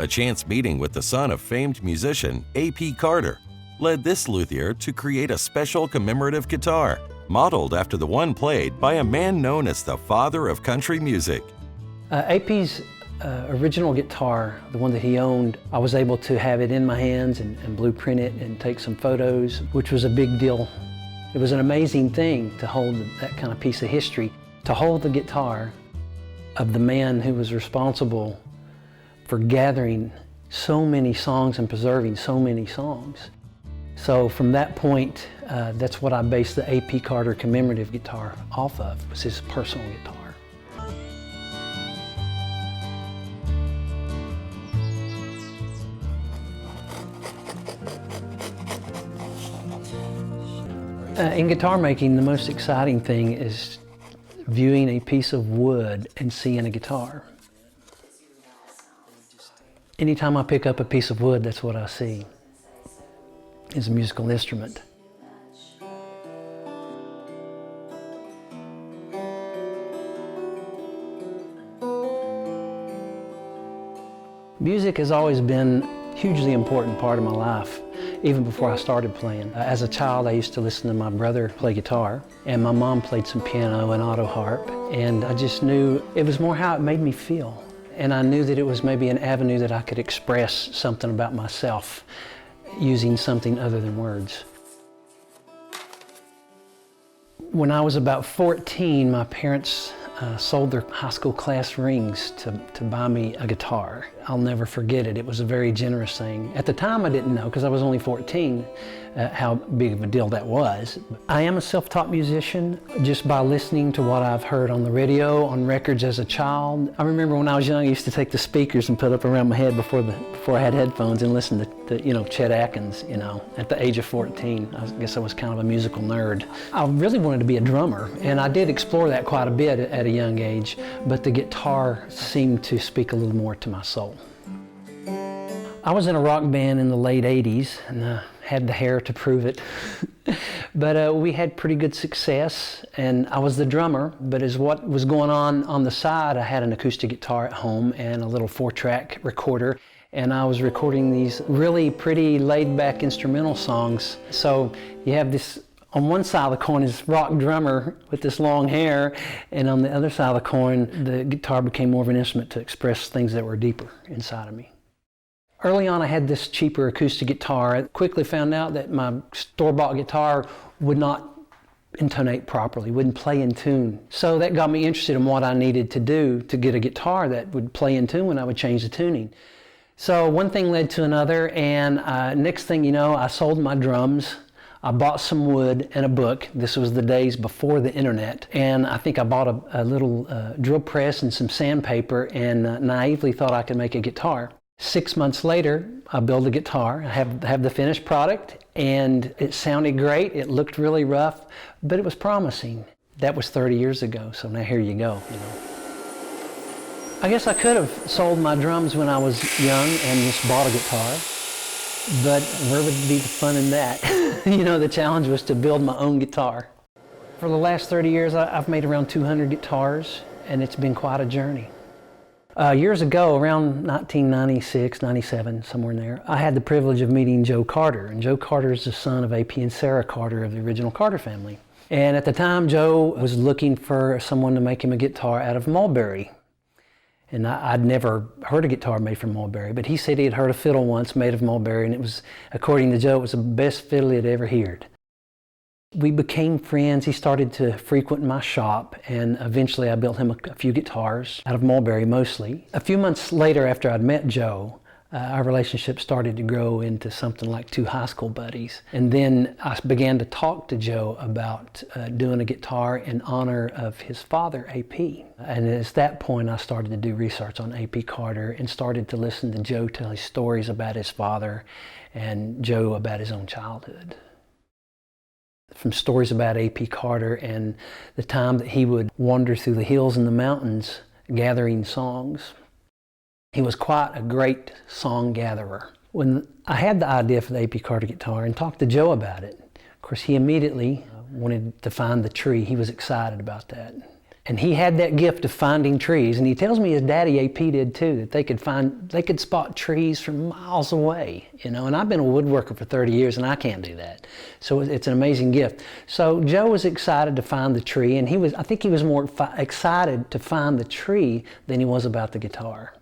A chance meeting with the son of famed musician A.P. Carter led this luthier to create a special commemorative guitar, modeled after the one played by a man known as the father of country music. A.P.'s original guitar, the one that he owned, I was able to have it in my hands and blueprint it and take some photos, which was a big deal. It was an amazing thing to hold that kind of piece of history, to hold the guitar of the man who was responsible for gathering so many songs and preserving so many songs. So from that point, that's what I based the A.P. Carter commemorative guitar off of, was his personal guitar. In guitar making, the most exciting thing is viewing a piece of wood and seeing a guitar. Anytime I pick up a piece of wood, that's what I see, is a musical instrument. Music has always been a hugely important part of my life, even before I started playing. As a child, I used to listen to my brother play guitar, and my mom played some piano and auto harp, and I just knew it was more how it made me feel. And I knew that it was maybe an avenue that I could express something about myself using something other than words. When I was about 14, my parents sold their high school class rings to buy me a guitar. I'll never forget it. It was a very generous thing. At the time I didn't know, because I was only 14, how big of a deal that was. I am a self-taught musician just by listening to what I've heard on the radio, on records as a child. I remember when I was young, I used to take the speakers and put up around my head before I had headphones and listen to Chet Atkins, at the age of 14. I guess I was kind of a musical nerd. I really wanted to be a drummer, and I did explore that quite a bit at a young age, but the guitar seemed to speak a little more to my soul. I was in a rock band in the late 80s, and had the hair to prove it. But we had pretty good success, and I was the drummer, but as what was going on the side, I had an acoustic guitar at home and a little 4-track recorder, and I was recording these really pretty laid-back instrumental songs. So you have this, on one side of the coin is rock drummer with this long hair, and on the other side of the coin, the guitar became more of an instrument to express things that were deeper inside of me. Early on, I had this cheaper acoustic guitar. I quickly found out that my store-bought guitar would not intonate properly, wouldn't play in tune. So that got me interested in what I needed to do to get a guitar that would play in tune when I would change the tuning. So one thing led to another, and next thing you know, I sold my drums. I bought some wood and a book. This was the days before the internet. And I think I bought a little drill press and some sandpaper, and naively thought I could make a guitar. 6 months later, I built a guitar. I have the finished product, and it sounded great. It looked really rough, but it was promising. That was 30 years ago, so now here you go. I guess I could have sold my drums when I was young and just bought a guitar, but where would be the fun in that? The challenge was to build my own guitar. For the last 30 years, I've made around 200 guitars, and it's been quite a journey. Years ago, around 1996, 97, somewhere in there, I had the privilege of meeting Joe Carter. And Joe Carter is the son of A.P. and Sarah Carter of the original Carter family. And at the time, Joe was looking for someone to make him a guitar out of mulberry. And I'd never heard a guitar made from mulberry, but he said he had heard a fiddle once made of mulberry, and it was, according to Joe, it was the best fiddle he had ever heard. We became friends. He started to frequent my shop, and eventually I built him a few guitars out of mulberry mostly. A few months later, after I'd met Joe, our relationship started to grow into something like two high school buddies. And then I began to talk to Joe about doing a guitar in honor of his father, A.P. And at that point, I started to do research on A.P. Carter and started to listen to Joe tell his stories about his father and Joe about his own childhood. From stories about A.P. Carter and the time that he would wander through the hills and the mountains gathering songs. He was quite a great song gatherer. When I had the idea for the A.P. Carter guitar and talked to Joe about it, of course he immediately wanted to find the tree. He was excited about that. And he had that gift of finding trees, and he tells me his daddy AP did too, that they could spot trees from miles away, you know, and I've been a woodworker for 30 years and I can't do that. So it's an amazing gift. So Joe was excited to find the tree, and I think he was more excited to find the tree than he was about the guitar.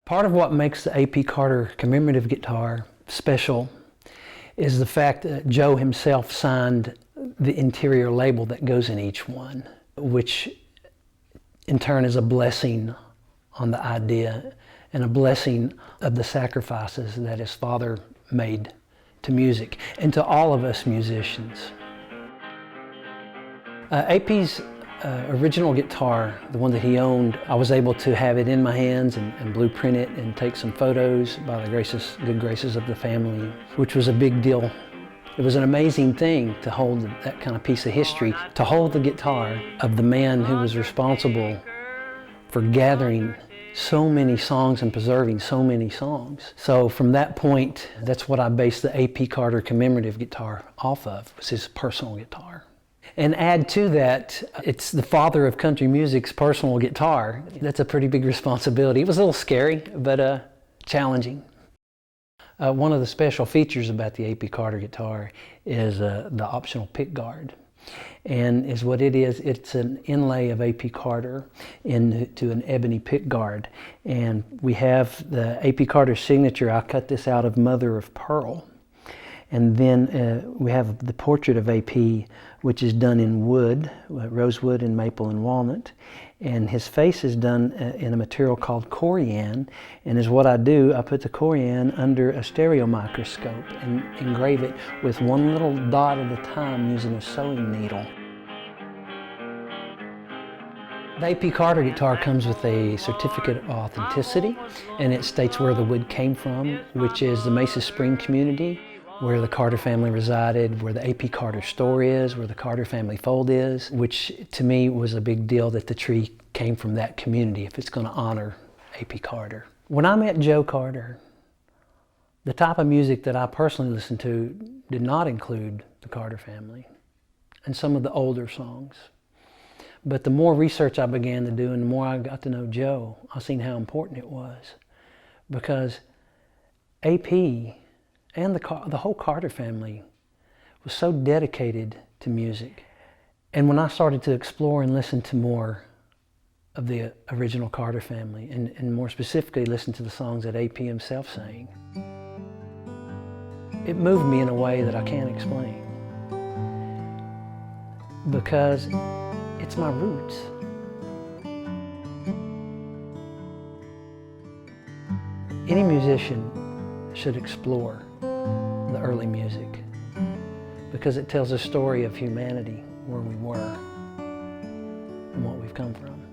Part of what makes the AP Carter commemorative guitar special is the fact that Joe himself signed the interior label that goes in each one, which in turn is a blessing on the idea and a blessing of the sacrifices that his father made to music and to all of us musicians. AP's original guitar, the one that he owned, I was able to have it in my hands and blueprint it and take some photos by the good graces of the family, which was a big deal. It was an amazing thing to hold that kind of piece of history, to hold the guitar of the man who was responsible for gathering so many songs and preserving so many songs. So from that point, that's what I based the AP Carter commemorative guitar off of, was his personal guitar. And add to that, it's the father of country music's personal guitar. That's a pretty big responsibility. It was a little scary, but challenging. One of the special features about the AP Carter guitar is the optional pick guard. And is what it is, it's an inlay of AP Carter into an ebony pick guard. And we have the AP Carter signature. I cut this out of mother of pearl. And then we have the portrait of AP, which is done in wood, rosewood and maple and walnut. And his face is done in a material called corian. And is what I do, I put the corian under a stereo microscope and engrave it with one little dot at a time using a sewing needle. The AP Carter guitar comes with a certificate of authenticity, and it states where the wood came from, which is the Mesa Spring community, where the Carter family resided, where the AP Carter store is, where the Carter family fold is, which to me was a big deal that the tree came from that community if it's going to honor AP Carter. When I met Joe Carter, the type of music that I personally listened to did not include the Carter family and some of the older songs. But the more research I began to do and the more I got to know Joe, I seen how important it was, because AP and the whole Carter family was so dedicated to music. And when I started to explore and listen to more of the original Carter family, and more specifically listen to the songs that AP himself sang, it moved me in a way that I can't explain. Because it's my roots. Any musician should explore the early music, because it tells a story of humanity, where we were and what we've come from.